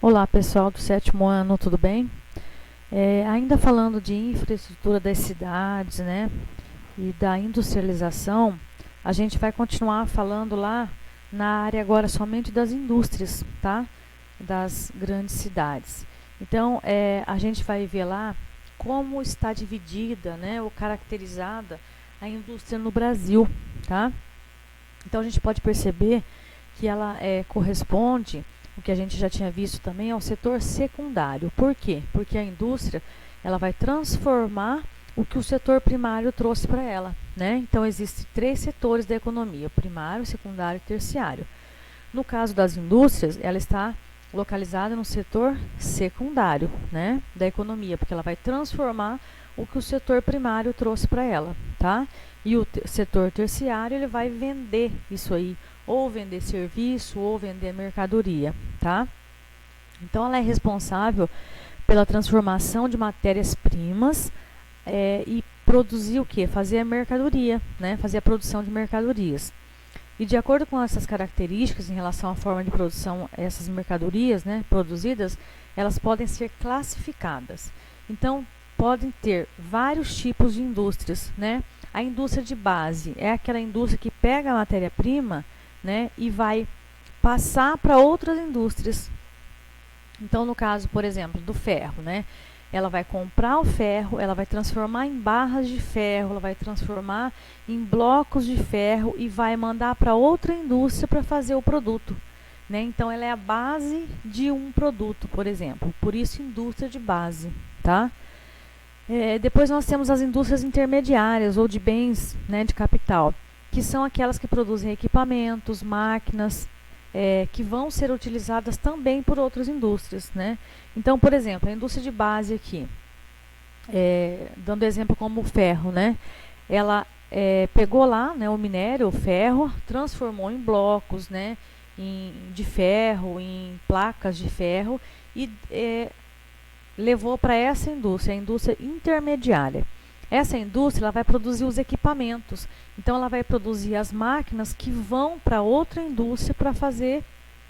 Olá pessoal do sétimo ano, tudo bem? Ainda falando de infraestrutura das cidades, né, e da industrialização, a gente vai continuar falando lá na área agora somente das indústrias, tá? Das grandes cidades. Então, a gente vai ver lá como está dividida, né, ou caracterizada a indústria no Brasil, tá? Então, a gente pode perceber que ela corresponde, o que a gente já tinha visto também, ao setor secundário. Por quê? Porque a indústria ela vai transformar o que o setor primário trouxe para ela, né? Então, existem três setores da economia: primário, secundário e terciário. No caso das indústrias, ela está localizada no setor secundário, né, da economia, porque ela vai transformar o que o setor primário trouxe para ela, tá? E o setor terciário, ele vai vender isso aí, ou vender serviço, ou vender mercadoria, tá? Então, ela é responsável pela transformação de matérias-primas e produzir o quê? Fazer a mercadoria, né? Fazer a produção de mercadorias. E de acordo com essas características em relação à forma de produção, essas mercadorias, né, produzidas, elas podem ser classificadas. Então, podem ter vários tipos de indústrias, né? A indústria de base é aquela indústria que pega a matéria-prima, né, e vai passar para outras indústrias. Então, no caso, por exemplo, do ferro, né? Ela vai comprar o ferro, ela vai transformar em barras de ferro, ela vai transformar em blocos de ferro e vai mandar para outra indústria para fazer o produto, né? Então, ela é a base de um produto, por exemplo. Por isso, indústria de base, tá? Depois nós temos as indústrias intermediárias ou de bens, né, de capital, que são aquelas que produzem equipamentos, máquinas, que vão ser utilizadas também por outras indústrias, né? Então, por exemplo, a indústria de base aqui, dando exemplo como o ferro, né? Ela pegou lá, né, o minério, o ferro, transformou em blocos, né, de ferro, em placas de ferro e levou para essa indústria, a indústria intermediária. Essa indústria ela vai produzir os equipamentos, então ela vai produzir as máquinas que vão para outra indústria para fazer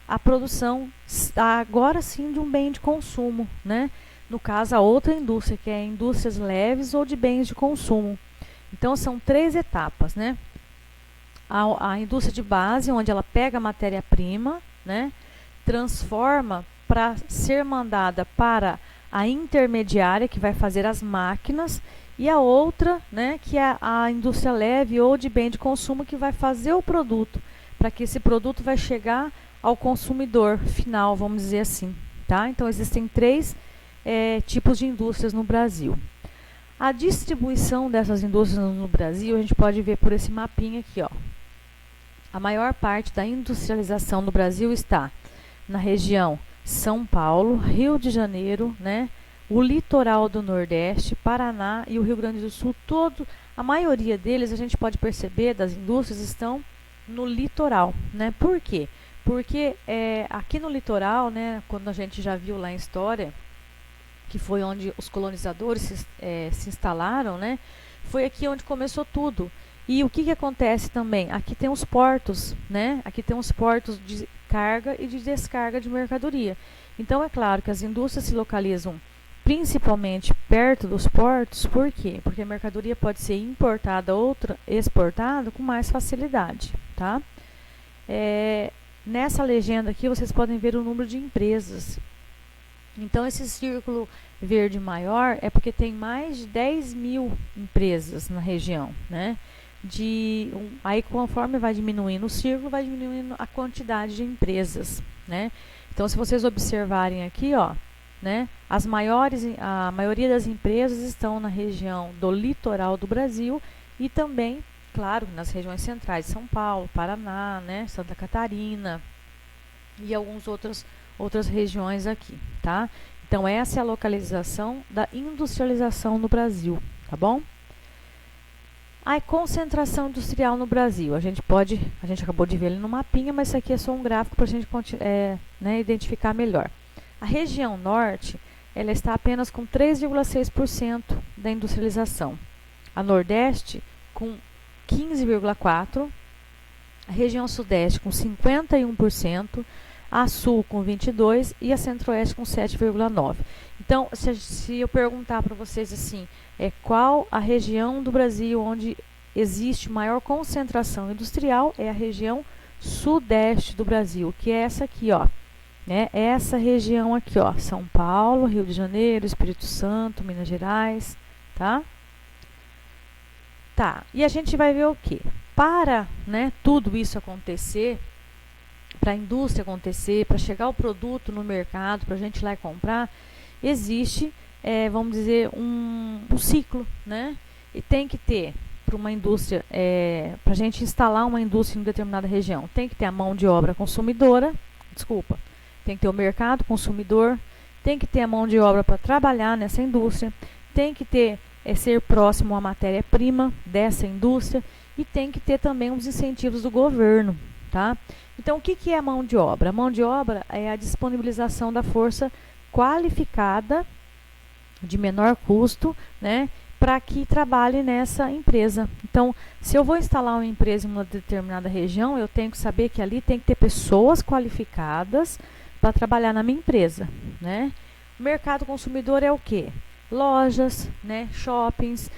a produção, agora sim, de um bem de consumo, né? No caso, a outra indústria, que é indústrias leves ou de bens de consumo. Então, são três etapas, né? A indústria de base, onde ela pega a matéria-prima, né? Transforma para ser mandada para a intermediária, que vai fazer as máquinas, e a outra, né, que é a indústria leve ou de bem de consumo, que vai fazer o produto, para que esse produto vai chegar ao consumidor final, vamos dizer assim, tá? Então, existem três tipos de indústrias no Brasil. A distribuição dessas indústrias no Brasil, a gente pode ver por esse mapinha aqui, ó. A maior parte da industrialização no Brasil está na região São Paulo, Rio de Janeiro, né? O litoral do Nordeste, Paraná e o Rio Grande do Sul, a maioria deles, a gente pode perceber, das indústrias, estão no litoral, né? Por quê? Porque aqui no litoral, né, quando a gente já viu lá em história, que foi onde os colonizadores se instalaram, né? Foi aqui onde começou tudo. E o que acontece também? Aqui tem os portos, né? Aqui tem os portos de carga e de descarga de mercadoria. Então, é claro que as indústrias se localizam principalmente perto dos portos. Por quê? Porque a mercadoria pode ser importada ou exportada com mais facilidade, tá? Nessa legenda aqui, vocês podem ver o número de empresas. Então, esse círculo verde maior é porque tem mais de 10.000 empresas na região, né? Aí, conforme vai diminuindo o círculo, vai diminuindo a quantidade de empresas, né? Então, se vocês observarem aqui, ó, né, a maioria das empresas estão na região do litoral do Brasil e também, claro, nas regiões centrais de São Paulo, Paraná, né, Santa Catarina e algumas outras regiões aqui, tá? Então, essa é a localização da industrialização no Brasil, tá bom? A concentração industrial no Brasil, a gente acabou de ver ele no mapinha, mas isso aqui é só um gráfico para a gente né, identificar melhor. A região norte, ela está apenas com 3,6% da industrialização. A nordeste, com 15,4%. A região sudeste, com 51%. a Sul com 22 e a Centro-Oeste com 7,9. Então, se eu perguntar para vocês assim, qual a região do Brasil onde existe maior concentração industrial, é a região sudeste do Brasil, que é essa aqui, ó, né? Essa região aqui, ó, São Paulo, Rio de Janeiro, Espírito Santo, Minas Gerais, tá? Tá, e a gente vai ver o quê? Para, né, tudo isso acontecer, para a indústria acontecer, para chegar o produto no mercado, para a gente ir lá e comprar, existe, vamos dizer, um ciclo, né? E tem que ter, para uma indústria, para a gente instalar uma indústria em determinada região, tem que ter a mão de obra consumidora, tem que ter o mercado consumidor, tem que ter a mão de obra para trabalhar nessa indústria, tem que ter, ser próximo à matéria-prima dessa indústria e tem que ter também os incentivos do governo, tá? Então, o que é a mão de obra? A mão de obra é a disponibilização da força qualificada de menor custo, né, para que trabalhe nessa empresa. Então, se eu vou instalar uma empresa em uma determinada região, eu tenho que saber que ali tem que ter pessoas qualificadas para trabalhar na minha empresa, né? O mercado consumidor é o quê? Lojas, né, shoppings,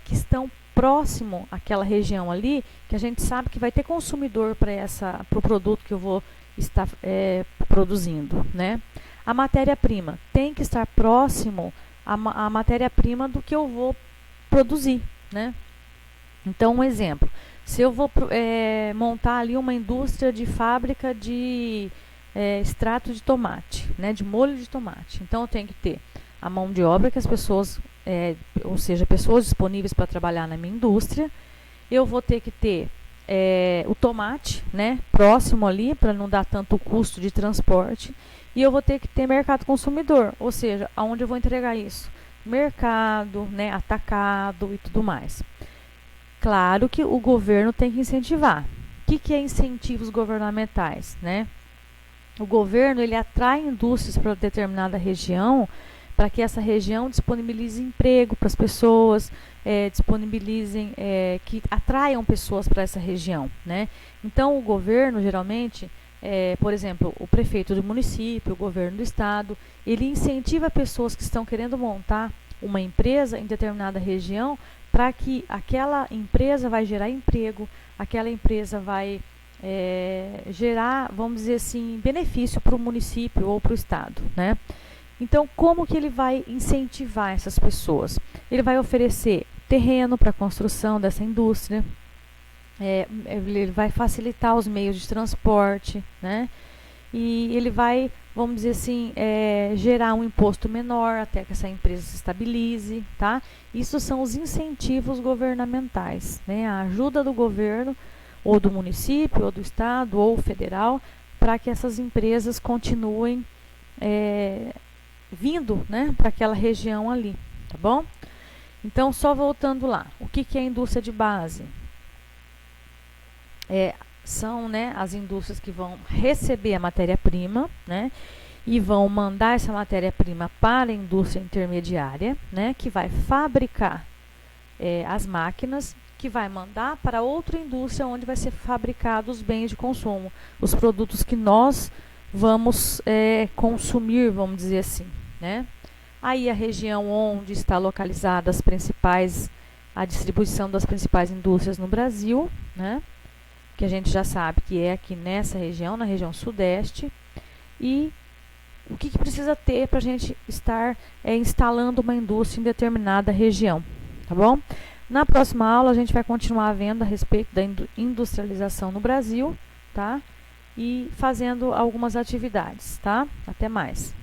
que estão próximo àquela região ali, que a gente sabe que vai ter consumidor para o produto que eu vou estar produzindo, né? A matéria-prima tem que estar próximo à matéria-prima do que eu vou produzir, né? Então, um exemplo, se eu vou montar ali uma indústria de fábrica de extrato de tomate, né, de molho de tomate, então eu tenho que ter a mão de obra que as pessoas, ou seja, pessoas disponíveis para trabalhar na minha indústria. Eu vou ter que ter o tomate, né, próximo ali, para não dar tanto custo de transporte. E eu vou ter que ter mercado consumidor, ou seja, aonde eu vou entregar isso? Mercado, né, atacado e tudo mais. Claro que o governo tem que incentivar. O que é incentivos governamentais, né? O governo, ele atrai indústrias para determinada região, para que essa região disponibilize emprego para as pessoas, que atraiam pessoas para essa região, né? Então, o governo, geralmente, por exemplo, o prefeito do município, o governo do estado, ele incentiva pessoas que estão querendo montar uma empresa em determinada região, para que aquela empresa vai gerar emprego, aquela empresa vai gerar, vamos dizer assim, benefício para o município ou para o estado, né? Então, como que ele vai incentivar essas pessoas? Ele vai oferecer terreno para a construção dessa indústria, ele vai facilitar os meios de transporte, né? E ele vai, vamos dizer assim, gerar um imposto menor até que essa empresa se estabilize, tá? Isso são os incentivos governamentais, né? A ajuda do governo, ou do município, ou do estado, ou federal, para que essas empresas continuem vindo, né, para aquela região ali, tá bom? Então, só voltando lá, o que é a indústria de base? São, né, as indústrias que vão receber a matéria-prima, né, e vão mandar essa matéria-prima para a indústria intermediária, né, que vai fabricar as máquinas, que vai mandar para outra indústria onde vai ser fabricados os bens de consumo, os produtos que nós vamos consumir, vamos dizer assim, né? Aí a região onde está localizada a distribuição das principais indústrias no Brasil, né? Que a gente já sabe que é aqui nessa região, na região sudeste. E o que precisa ter para a gente estar instalando uma indústria em determinada região, tá bom? Na próxima aula a gente vai continuar vendo a respeito da industrialização no Brasil, tá? E fazendo algumas atividades, tá? Até mais.